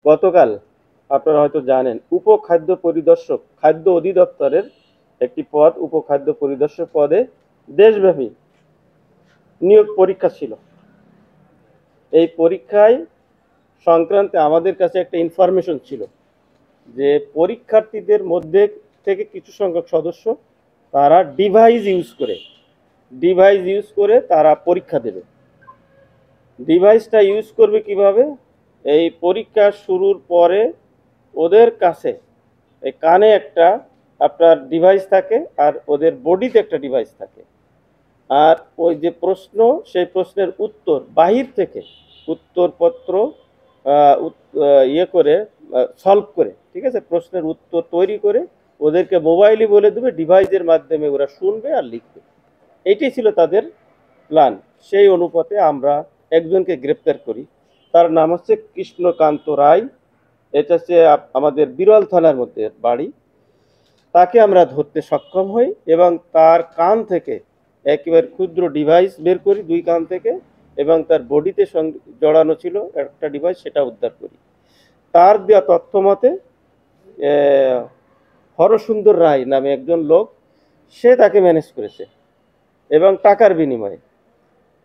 গতকাল আপনারা হয়তো জানেন উপখাদ্য পরিদর্শক খাদ্য অধিদপ্তরের একটি পদ উপখাদ্য পরিদর্শক পদে দেশব্যাপী নিয়োগ পরীক্ষা ছিল। এই পরীক্ষায় সংক্রান্তে আমাদের কাছে একটা ইনফরমেশন ছিল যে পরীক্ষার্থীদের মধ্যে থেকে কিছু সংখ্যক সদস্য তারা ডিভাইস ইউজ করে তারা পরীক্ষা দেবে। ডিভাইসটা ইউজ করবে কিভাবে? এই পরীক্ষা শুরুর পরে ওদের কাছে এই কানে একটা আপনার ডিভাইস থাকে আর ওদের বডিতে একটা ডিভাইস থাকে, আর ওই যে প্রশ্ন সেই প্রশ্নের উত্তর বাহির থেকে উত্তরপত্র ইয়ে করে সলভ করে, ঠিক আছে, প্রশ্নের উত্তর তৈরি করে ওদেরকে মোবাইলে বলে দেবে, ডিভাইসের মাধ্যমে ওরা শুনবে আর লিখবে। এইটাই ছিল তাদের প্ল্যান। সেই অনুপাতে আমরা একজনকে গ্রেপ্তার করি, তার নাম হচ্ছে কৃষ্ণকান্ত রায়। এটা হচ্ছে আমাদের বিরল থানার মধ্যে বাড়ি। তাকে আমরা ধরতে সক্ষম হই এবং তার কান থেকে একেবারে ক্ষুদ্র ডিভাইস বের করি, দুই কান থেকে, এবং তার বডিতে জড়ানো ছিল একটা ডিভাইস, সেটা উদ্ধার করি। তার দেওয়া তথ্য মতে হরসুন্দর রায় নামে একজন লোক, সে তাকে ম্যানেজ করেছে এবং টাকার বিনিময়ে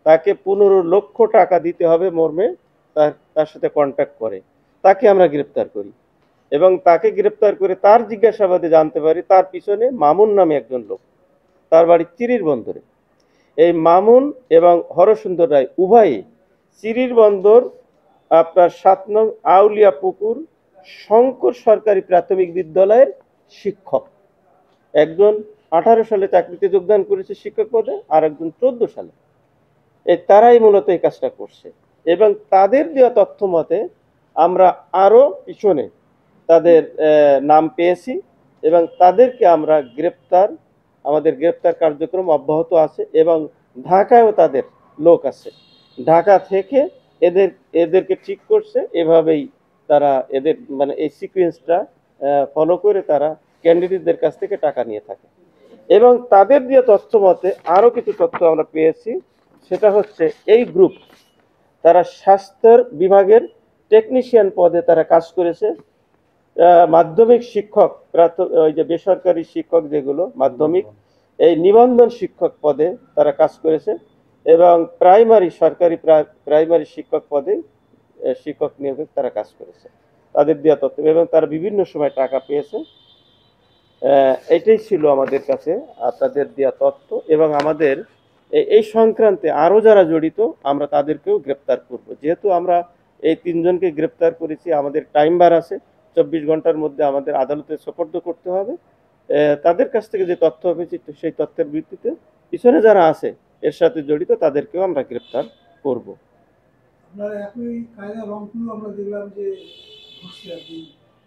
তাকে 15 লক্ষ টাকা দিতে হবে মর্মে তার সাথে কন্ট্যাক্ট করে। তাকে আমরা গ্রেপ্তার করি এবং তাকে গ্রেপ্তার করে তার জিজ্ঞাসাবাদে জানতে পারি তার পিছনে মামুন নামে একজন লোক, তার বাড়ি চিরির বন্দরে। এই মামুন এবং হরসুন্দর রায় উভয়ই চিরির বন্দর আপনার 7 নং আউলিয়া পুকুর শঙ্কর সরকারি প্রাথমিক বিদ্যালয়ের শিক্ষক। একজন 18 সালে চাকরিতে যোগদান করেছে শিক্ষক পদে, আর একজন 14 সালে। তারাই মূলত এই কাজটা করছে এবং তাদের দেওয়া তথ্য মতে আমরা আরো পিছনে তাদের নাম পেয়েছি এবং তাদেরকে আমরা আমাদের গ্রেপ্তার কার্যক্রম অব্যাহত আছে এবং ঢাকায়ও তাদের লোক আছে। ঢাকা থেকে এদেরকে ঠিক করছে, এভাবেই তারা এদের মানে এই সিকোয়েন্সটা ফলো করে তারা ক্যান্ডিডেটদের কাছ থেকে টাকা নিয়ে থাকে। এবং তাদের দিয়ে তথ্য মতে আরো কিছু তথ্য আমরা পেয়েছি, সেটা হচ্ছে এই গ্রুপ তারা স্বাস্থ্যের বিভাগের টেকনিশিয়ান পদে তারা কাজ করেছে। মাধ্যমিক শিক্ষক, ওই যে বেসরকারি শিক্ষক যেগুলো মাধ্যমিক, এই নিবন্ধন শিক্ষক পদে তারা কাজ করেছে এবং সরকারি প্রাইমারি শিক্ষক পদে শিক্ষক নিয়োগে তারা কাজ করেছে। তাদের দেওয়া তথ্য এবং তারা বিভিন্ন সময় টাকা পেয়েছে। এটাই ছিল আমাদের কাছে তাদের দেওয়া তথ্য এবং আমাদের এই সংক্রান্তে আরো যারা জড়িত আমরা তাদেরকেও গ্রেপ্তার করব। যেহেতু আমরা এই 3 জনকে গ্রেপ্তার করেছি, আমাদের টাইম বার আছে, 24 ঘন্টার মধ্যে আমাদের আদালতে সোপর্দ করতে হবে। তাদের কাছ থেকে যে তথ্য পেয়েছি সেই তথ্যের ভিত্তিতে পিছনে যারা আছে এর সাথে জড়িত তাদেরকেও আমরা গ্রেপ্তার করব। আপনারা একই কায়দা রংপুর আমরা দেখলাম যে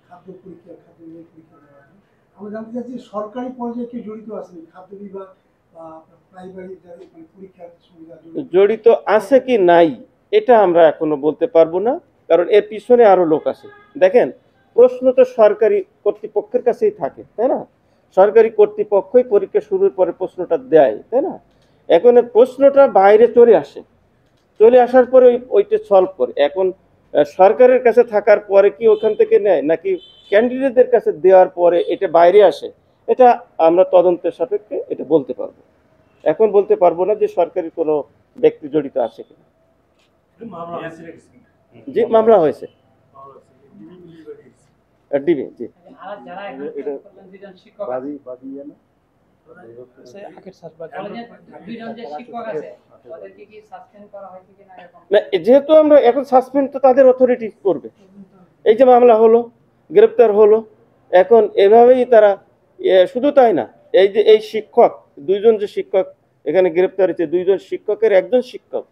খাদ্য পরীক্ষা আমরা জানতে চাচ্ছি সরকারি পর্যায়ে কি জড়িত আছেন, খাদ্য বিভাগ বা প্রাইমারি পরীক্ষার সুবিধা জড়িত আছে কি নাই এটা আমরা এখনো বলতে পারবো না, কারণ এর পিছনে আরো লোক আছে। দেখেন, প্রশ্ন তো সরকারি কর্তৃপক্ষের কাছেই থাকে, তাই না? সরকারি কর্তৃপক্ষই পরীক্ষা শুরুর পরে প্রশ্নটা দেয়, তাই না? এখন প্রশ্নটা বাইরে চলে আসার পরে ওইটা সলভ করে। এখন সরকারের কাছে থাকার পরে কি ওখান থেকে নেয় নাকি ক্যান্ডিডেটদের কাছে দেওয়ার পরে এটা বাইরে আসে, এটা আমরা তদন্তের সাপেক্ষে এটা বলতে পারবো। এখন বলতে পারবো না যে সরকারি কোনো ব্যক্তি জড়িত আছে কিনা। জি, মামলা হয়েছে ডিবি। জি, যেহেতু আমরা এখন সাসপেন্ড তো তাদের অথরিটি করবে। এই যে মামলা হলো, গ্রেপ্তার হলো, এখন এভাবেই তারা, শুধু তাই না, এই যে এই শিক্ষক 2 জন যে শিক্ষক এখানে গ্রেপ্তার হয়েছে, 2 জন শিক্ষকের একজন শিক্ষক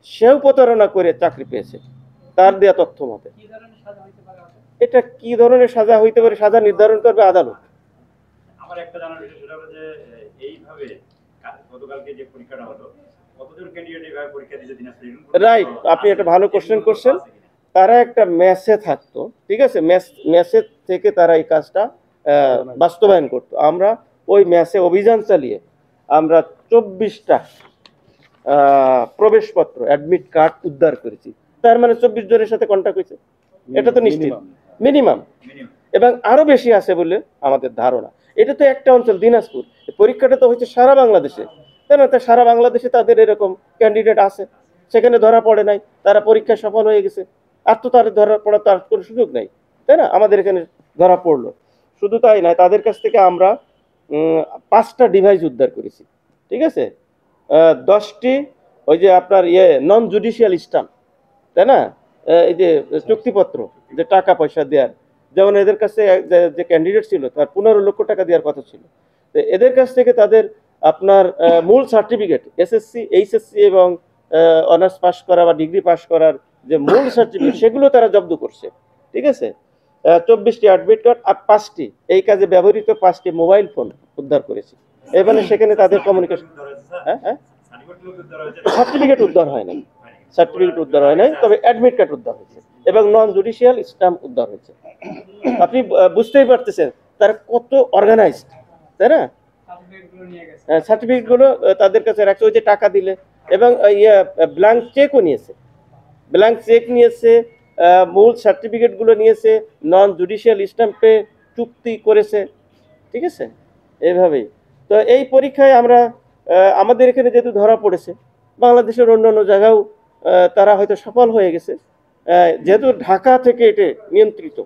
সেও প্রতারণা করে চাকরি পেয়েছে তার দেয়া তথ্য মতে। এটা কি ধরনের সাজা হইতে পারে, সাজা নির্ধারণ করবে আদালত। আমার একটা জানার বিষয় সেটা হলো যে এইভাবে গতকালকে যে পরীক্ষাটা হলো কতজন ক্যান্ডিডেট এইভাবে পরীক্ষা দিয়েছে দিনাজপুরে? রাইট, আপনি একটা ভালো কোশ্চেন করছেন। তারা একটা মেসে থাকতো, ঠিক আছে, মেসে থেকে তারা এই কাজটা বাস্তবায়ন করতো। আমরা ওই মেসে অভিযান চালিয়ে আমরা 24টা প্রবেশপত্র অ্যাডমিট কার্ড উদ্ধার করেছি। তার মানে 24 জনের সাথে কন্ট্যাক্ট হয়েছে, এটা তো নিশ্চিত। Minimum, minimum. এবং আরো বেশি আছে বলে আমাদের ধারণা। এটা তো একটা অঞ্চল দিনাজপুর, এই পরীক্ষাটা তো হচ্ছে সারা বাংলাদেশে, তাই না? তা সারা বাংলাদেশে তাদের এরকম ক্যান্ডিডেট আছে, সেখানে ধরা পড়ে নাই, তারা পরীক্ষায় সফল হয়ে গেছে, আর তো তাদের ধরা পড়ার তো আর কোনো সুযোগ নেই, তাই না? আমাদের এখানে ধরা পড়লো। শুধু তাই নয়, তাদের কাছ থেকে আমরা 5টা ডিভাইস উদ্ধার করেছি, ঠিক আছে? 10টি ওই যে আপনার নন জুডিশিয়াল স্ট্যাম্প, তাই না? এই যে চুক্তিপত্র, যে টাকা পয়সা দেওয়ার, যেমন এদের কাছে যে ক্যান্ডিডেট ছিল তার 15 লক্ষ টাকা দেওয়ার কথা ছিল, তো এদের কাছ থেকে তাদের আপনার মূল সার্টিফিকেট, এসএসসি, এইচএসসি এবং অনার্স পাস করা বা ডিগ্রি পাস করার যে মূল সার্টিফিকেট, সেগুলো তারা জব্দ করছে, ঠিক আছে? 24টি অ্যাডমিট কার্ড আর 5টি এই কাজে ব্যবহৃত 5টি মোবাইল ফোন উদ্ধার করেছি। এবারে সেখানে তাদের কমিউনিকেশন, হ্যাঁ, সার্টিফিকেট উদ্ধার হয় নাই, সার্টিফিকেট উদ্ধার হয় নাই, তবে অ্যাডমিট কার্ড উদ্ধার হয়েছে এবং নন জুডিশিয়াল স্ট্যাম্প উদ্ধার হয়েছে। আপনি বুঝতেই পারতেছেন তারা কত অর্গানাইজড, তাই না? সার্টিফিকেট গুলো তাদের কাছে রাখছে, ওই যে টাকা দিলে, এবং ব্ল্যাঙ্ক চেকও নিয়েছে, ব্ল্যাঙ্ক চেক নিয়েছে, মূল সার্টিফিকেট গুলো নিয়েছে, নন জুডিশিয়াল স্ট্যাম্পে চুক্তি করেছে, ঠিক আছে? এইভাবেই তো এই পরীক্ষায় আমরা আমাদের এখানে যেহেতু ধরা পড়েছে, বাংলাদেশের অন্যান্য জায়গাও তারা হয়তো সফল হয়ে গেছে, যেহেতু ঢাকা থেকে এটা নিয়ন্ত্রিত।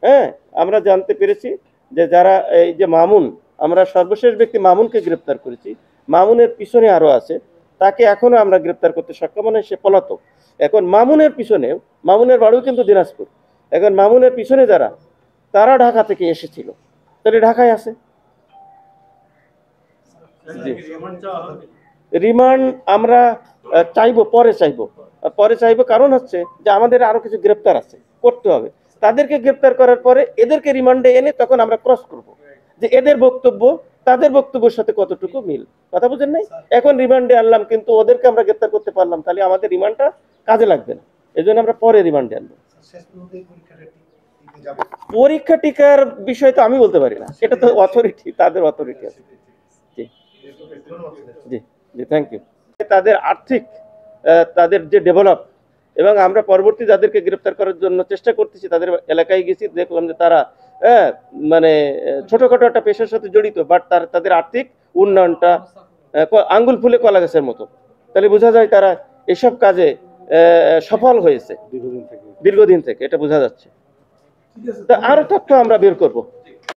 হ্যাঁ, আমরা জানতে পেরেছি যে যারা এই যে মামুন, আমরা সর্বশেষ ব্যক্তি মামুনকে গ্রেপ্তার করেছি, মামুনের পিছনে আরো আছে, তাকে এখনো আমরা গ্রেপ্তার করতে সক্ষম নই, সে পলাতক। এখন মামুনের পিছনে, মামুনের বাড়িও কিন্তু দিনাজপুর, এখন মামুনের পিছনে যারা, তারা ঢাকা থেকে এসেছিল, তাহলে ঢাকায় আছে। রিমান্ড আমরা চাইবো, পরে চাইবো, কারণ হচ্ছে যে আমাদের আরো কিছু গ্রেপ্তার আছে, করতে হবে। তাদেরকে গ্রেপ্তার করার পরে এদেরকে রিমান্ডে এনে তখন আমরা ক্রস করব যে এদের বক্তব্য তাদের বক্তব্যের সাথে কতটুকু মিল, কথা বুঝেন নাই? এখন রিমান্ডে আনলাম কিন্তু ওদেরকে আমরা গ্রেপ্তার করতে পারলাম, তাহলে আমাদের রিমান্ডটা কাজে লাগবে না, এই জন্য আমরা পরে রিমান্ডে আনবো। পরীক্ষা টিকার বিষয় তো আমি বলতে পারি না, এটা তো অথরিটি, তাদের অথরিটি আছে। জি জি জি, থ্যাংক ইউ। তাদের আর্থিক, তাদের যে ডেভেলপ, এবং আমরা পরবর্তী যাদেরকে গ্রেপ্তার করার জন্য চেষ্টা করতেছি, তাদের এলাকায় গেছি, দেখলাম যে তারা মানে ছোটখাটো একটা পেশার সাথে জড়িত, বাট তাদের আর্থিক উন্নয়নটা আঙ্গুল ফুলে কলা গাছের মতো, তাহলে বোঝা যায় তারা এসব কাজে সফল হয়েছে দীর্ঘদিন থেকে, এটা বোঝা যাচ্ছে। তা আরো তথ্য আমরা বের করব।